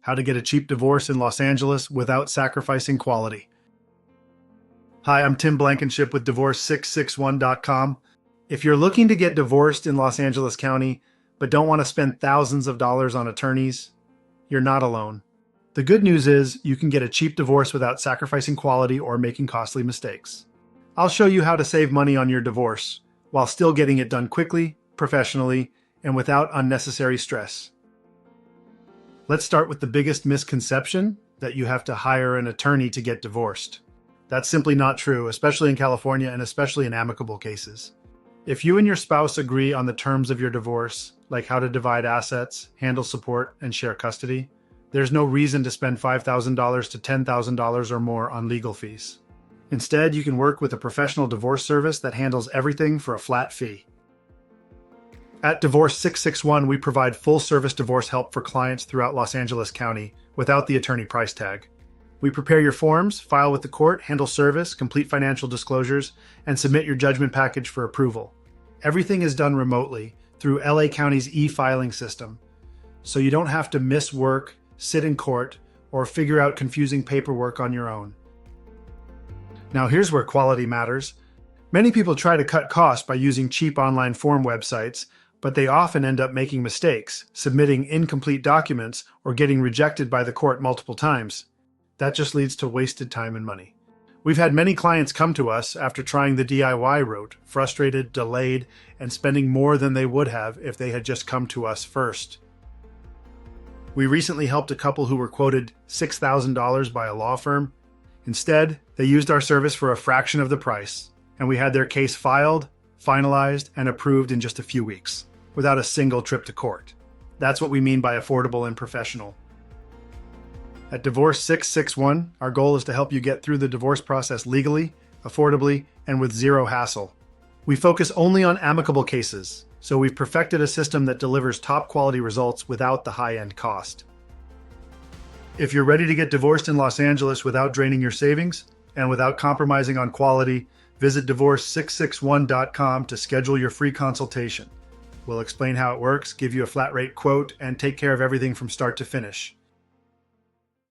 How to get a cheap divorce in Los Angeles without sacrificing quality. Hi, I'm Tim Blankenship with Divorce661.com. If you're looking to get divorced in Los Angeles County, but don't want to spend thousands of dollars on attorneys, you're not alone. The good news is you can get a cheap divorce without sacrificing quality or making costly mistakes. I'll show you how to save money on your divorce while still getting it done quickly, professionally, and without unnecessary stress. Let's start with the biggest misconception, that you have to hire an attorney to get divorced. That's simply not true, especially in California and especially in amicable cases. If you and your spouse agree on the terms of your divorce, like how to divide assets, handle support, and share custody, there's no reason to spend $5,000 to $10,000 or more on legal fees. Instead, you can work with a professional divorce service that handles everything for a flat fee. At Divorce661, we provide full-service divorce help for clients throughout Los Angeles County without the attorney price tag. We prepare your forms, file with the court, handle service, complete financial disclosures, and submit your judgment package for approval. Everything is done remotely through LA County's e-filing system, so you don't have to miss work, sit in court, or figure out confusing paperwork on your own. Now here's where quality matters. Many people try to cut costs by using cheap online form websites, but they often end up making mistakes, submitting incomplete documents, or getting rejected by the court multiple times. That just leads to wasted time and money. We've had many clients come to us after trying the DIY route, frustrated, delayed, and spending more than they would have if they had just come to us first. We recently helped a couple who were quoted $6,000 by a law firm. Instead, they used our service for a fraction of the price, and we had their case filed, finalized, and approved in just a few weeks, without a single trip to court. That's what we mean by affordable and professional. At Divorce661, our goal is to help you get through the divorce process legally, affordably, and with zero hassle. We focus only on amicable cases, so we've perfected a system that delivers top-quality results without the high-end cost. If you're ready to get divorced in Los Angeles without draining your savings and without compromising on quality, visit Divorce661.com to schedule your free consultation. We'll explain how it works, give you a flat rate quote, and take care of everything from start to finish.